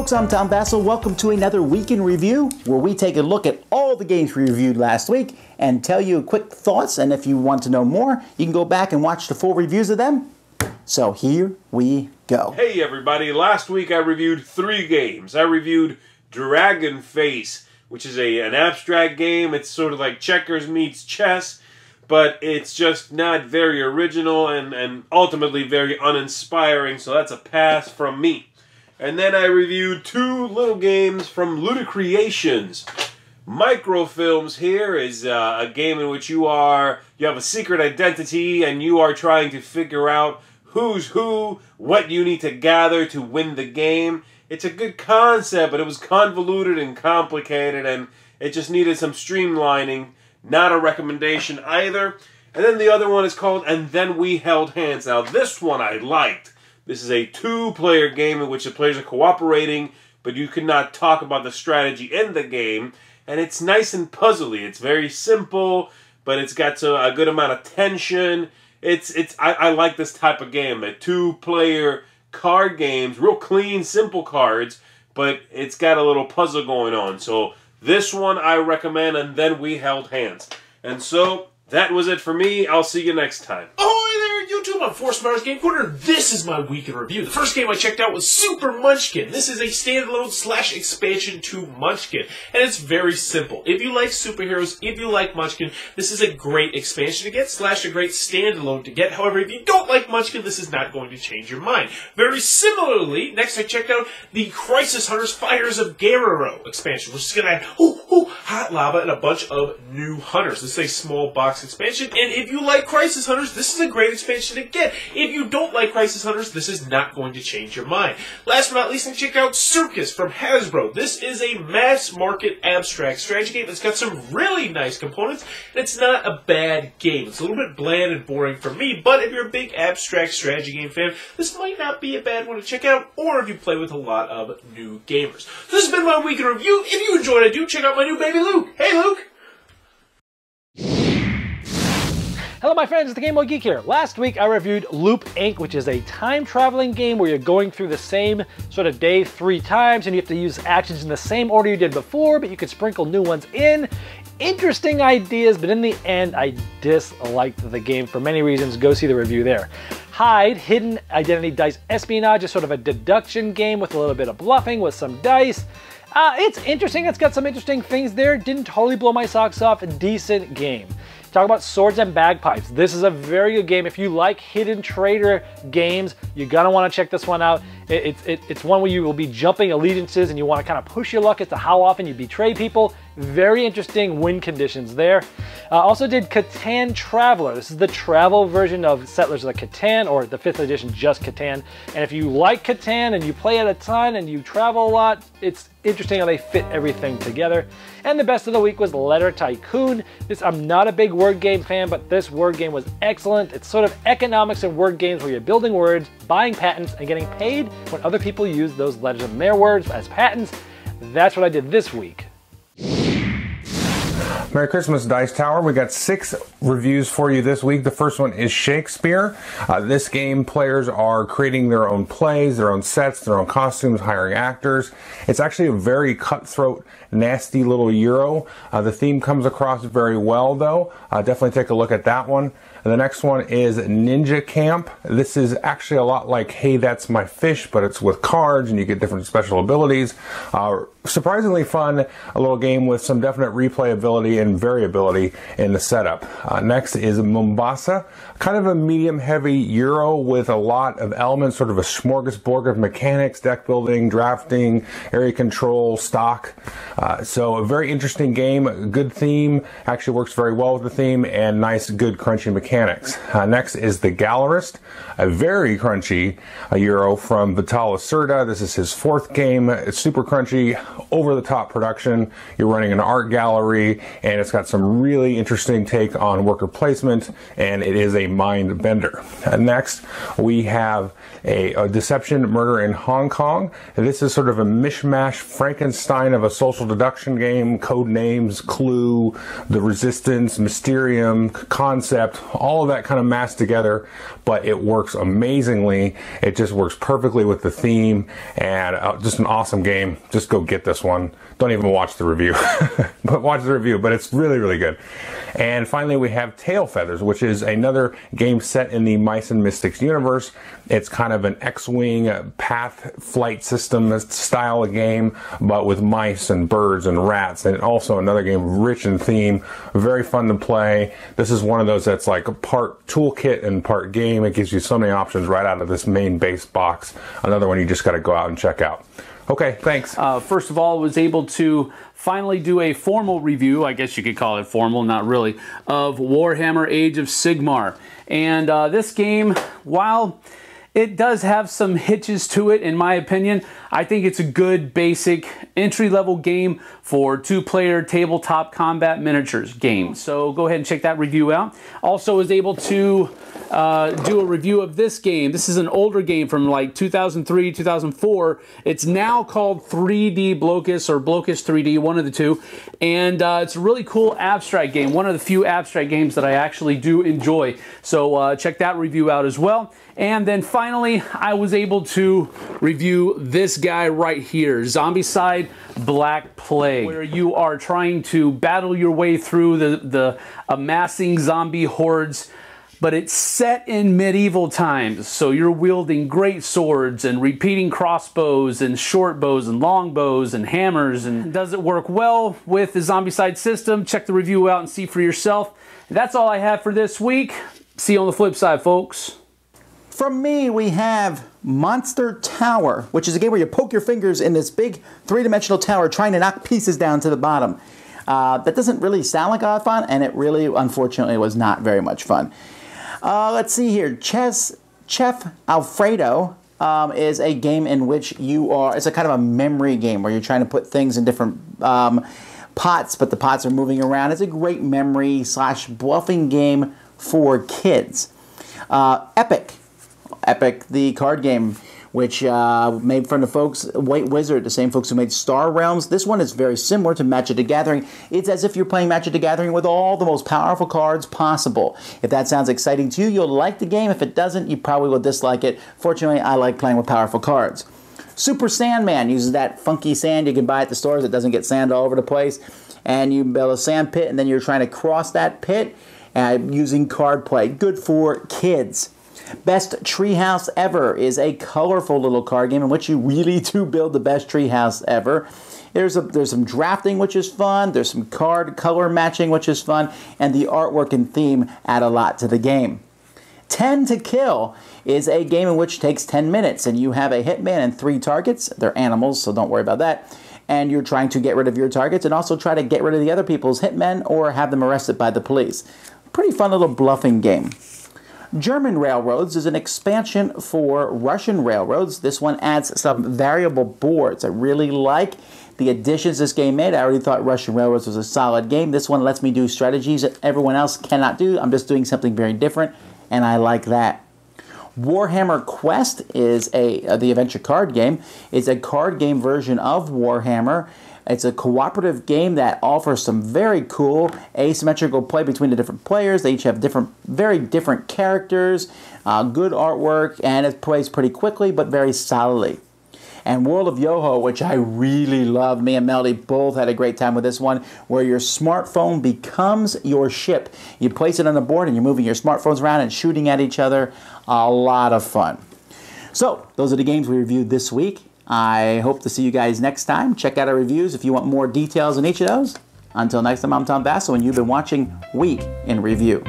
folks, I'm Tom Vassell. Welcome to another Week in Review, where we take a look at all the games we reviewed last week and tell you quick thoughts. And if you want to know more, you can go back and watch the full reviews of them. So here we go. Hey everybody, last week I reviewed 3 games. I reviewed Dragon Face, which is an abstract game. It's sort of like checkers meets chess, but it's just not very original and ultimately very uninspiring, so that's a pass from me. And then I reviewed 2 little games from Ludicreations. Microfilms here is a game in which you have a secret identity and you are trying to figure out who's who, what you need to gather to win the game. It's a good concept, but it was convoluted and complicated and it just needed some streamlining. Not a recommendation either. And then the other one is called And Then We Held Hands. Now this one I liked. This is a 2-player game in which the players are cooperating, but you cannot talk about the strategy in the game. And it's nice and puzzly. It's very simple, but it's got a good amount of tension. I like this type of game. A 2-player card games, real clean, simple cards, but it's got a little puzzle going on. So this one I recommend, And Then We Held Hands. And so that was it for me. I'll see you next time. Ahoy there, YouTube! I'm ForceMars Game Corner. This is my week in review. The first game I checked out was Super Munchkin. This is a standalone / expansion to Munchkin, and it's very simple. If you like superheroes, if you like Munchkin, this is a great expansion to get / a great standalone to get. However, if you don't like Munchkin, this is not going to change your mind. Very similarly, next I checked out the Khrysos Hunters Fires of Gammara expansion, which is going to add hot lava and a bunch of new hunters. This is a small box expansion, and if you like Khrysos Hunters, this is a great expansion to get. If you don't like Khrysos Hunters, this is not going to change your mind. Last but not least, I checked out Cir Kis from Hasbro. This is a mass-market abstract strategy game that's got some really nice components, and it's not a bad game. It's a little bit bland and boring for me, but if you're a big abstract strategy game fan, this might not be a bad one to check out, or if you play with a lot of new gamers. So this has been my week in review. If you enjoyed it, do check out my new baby Luke. Hey, Luke! Hello my friends, it's the Game Boy Geek here. Last week I reviewed Loop Inc., which is a time-traveling game where you're going through the same sort of day 3 times and you have to use actions in the same order you did before, but you could sprinkle new ones in. Interesting ideas, but in the end I disliked the game for many reasons. Go see the review there. H.I.D.E, Hidden Identity Dice Espionage, is sort of a deduction game with a little bit of bluffing with some dice. It's interesting, it's got some interesting things there. Didn't totally blow my socks off. A decent game. Talk about Swords and Bagpipes. This is a very good game. If you like hidden trader games, you're gonna want to check this one out. It's one where you will be jumping allegiances and you want to kind of push your luck as to how often you betray people. Very interesting win conditions there. Also did Catan Traveler. This is the travel version of Settlers of Catan, or the 5th edition just Catan. And if you like Catan and you play it a ton and you travel a lot, it's interesting how they fit everything together. And the best of the week was Letter Tycoon. I'm not a big word game fan, but this word game was excellent. It's sort of economics in word games where you're building words, buying patents, and getting paid when other people use those letters in their words as patents. That's what I did this week. Merry Christmas, Dice Tower. We got 6 reviews for you this week. The first one is Shakespeare. This game, players are creating their own plays, their own sets, their own costumes, hiring actors. It's actually a very cutthroat, nasty little Euro. The theme comes across very well, though. Definitely take a look at that one. And the next one is Ninja Camp. This is actually a lot like Hey, That's My Fish, but it's with cards and you get different special abilities. Surprisingly fun, a little game with some definite replayability and variability in the setup. Next is Mombasa, kind of a medium-heavy Euro with a lot of elements, sort of a smorgasbord of mechanics, deck building, drafting, area control, stock. So a very interesting game, a good theme, actually works very well with the theme, and nice, good, crunchy mechanics. Next is the Gallerist, a very crunchy Euro from Vital Lacerda. This is his 4th game. It's super crunchy, over-the-top production. You're running an art gallery, and it's got some really interesting take on worker placement, and it is a mind bender. Next, we have a Deception Murder in Hong Kong. This is sort of a mishmash Frankenstein of a social deduction game, code names, Clue, The Resistance, Mysterium, Concept, all of that kind of massed together, but it works amazingly. It just works perfectly with the theme, and just an awesome game. Just go get this one. Don't even watch the review, but watch the review, but it's really, really good. And finally, we have Tail Feathers, which is another game set in the Mice and Mystics universe. It's kind of an X-Wing path flight system style of game, but with mice and birds and rats, and also another game rich in theme, very fun to play. This is one of those that's like a part toolkit and part game. It gives you so many options right out of this main base box. Another one you just got to go out and check out. Okay, thanks. First of all, was able to finally do a formal review, I guess you could call it formal, not really, of Warhammer Age of Sigmar. And this game, while it does have some hitches to it, in my opinion, I think it's a good, basic, entry-level game for two-player tabletop combat miniatures game. So go ahead and check that review out. Also was able to do a review of this game. This is an older game from like 2003, 2004. It's now called 3D Blokus or Blokus 3D, one of the two. And it's a really cool abstract game. One of the few abstract games that I actually do enjoy. So check that review out as well. And then finally, I was able to review this guy right here, Zombicide Black Plague, where you are trying to battle your way through the amassing zombie hordes, but it's set in medieval times, so you're wielding great swords and repeating crossbows and short bows and long bows and hammers. And does it work well with the Zombicide system? Check the review out and see for yourself. That's all I have for this week. See you on the flip side, folks. From me, we have Monster Tower, which is a game where you poke your fingers in this big three-dimensional tower trying to knock pieces down to the bottom. That doesn't really sound like a lot of fun, and it really, unfortunately, was not very much fun. Let's see here. Chef Alfredo is a game in which you are, it's a kind of a memory game where you're trying to put things in different pots, but the pots are moving around. It's a great memory / bluffing game for kids. Epic, the card game, which made from the folks, White Wizard, the same folks who made Star Realms. This one is very similar to Magic the Gathering. It's as if you're playing Magic the Gathering with all the most powerful cards possible. If that sounds exciting to you, you'll like the game. If it doesn't, you probably will dislike it. Fortunately, I like playing with powerful cards. Super Sandman uses that funky sand you can buy at the stores that doesn't get sand all over the place. And you build a sand pit, and then you're trying to cross that pit using card play. Good for kids. Best Treehouse Ever is a colorful little card game in which you really do build the best treehouse ever. There's some drafting, which is fun. There's some card color matching, which is fun. And the artwork and theme add a lot to the game. 10 to Kill is a game in which it takes 10 minutes. And you have a hitman and 3 targets. They're animals, so don't worry about that. And you're trying to get rid of your targets and also try to get rid of the other people's hitmen or have them arrested by the police. Pretty fun little bluffing game. German Railroads is an expansion for Russian Railroads. This one adds some variable boards. I really like the additions this game made. I already thought Russian Railroads was a solid game. This one lets me do strategies that everyone else cannot do. I'm just doing something very different, and I like that. Warhammer Quest is the adventure card game. It's a card game version of Warhammer. It's a cooperative game that offers some very cool asymmetrical play between the different players. They each have very different characters, good artwork, and it plays pretty quickly but very solidly. And World of Yoho, which I really love. Me and Melody both had a great time with this one, where your smartphone becomes your ship. You place it on the board and you're moving your smartphones around and shooting at each other. A lot of fun. So, those are the games we reviewed this week. I hope to see you guys next time. Check out our reviews if you want more details on each of those. Until next time, I'm Tom Basso, and you've been watching Week in Review.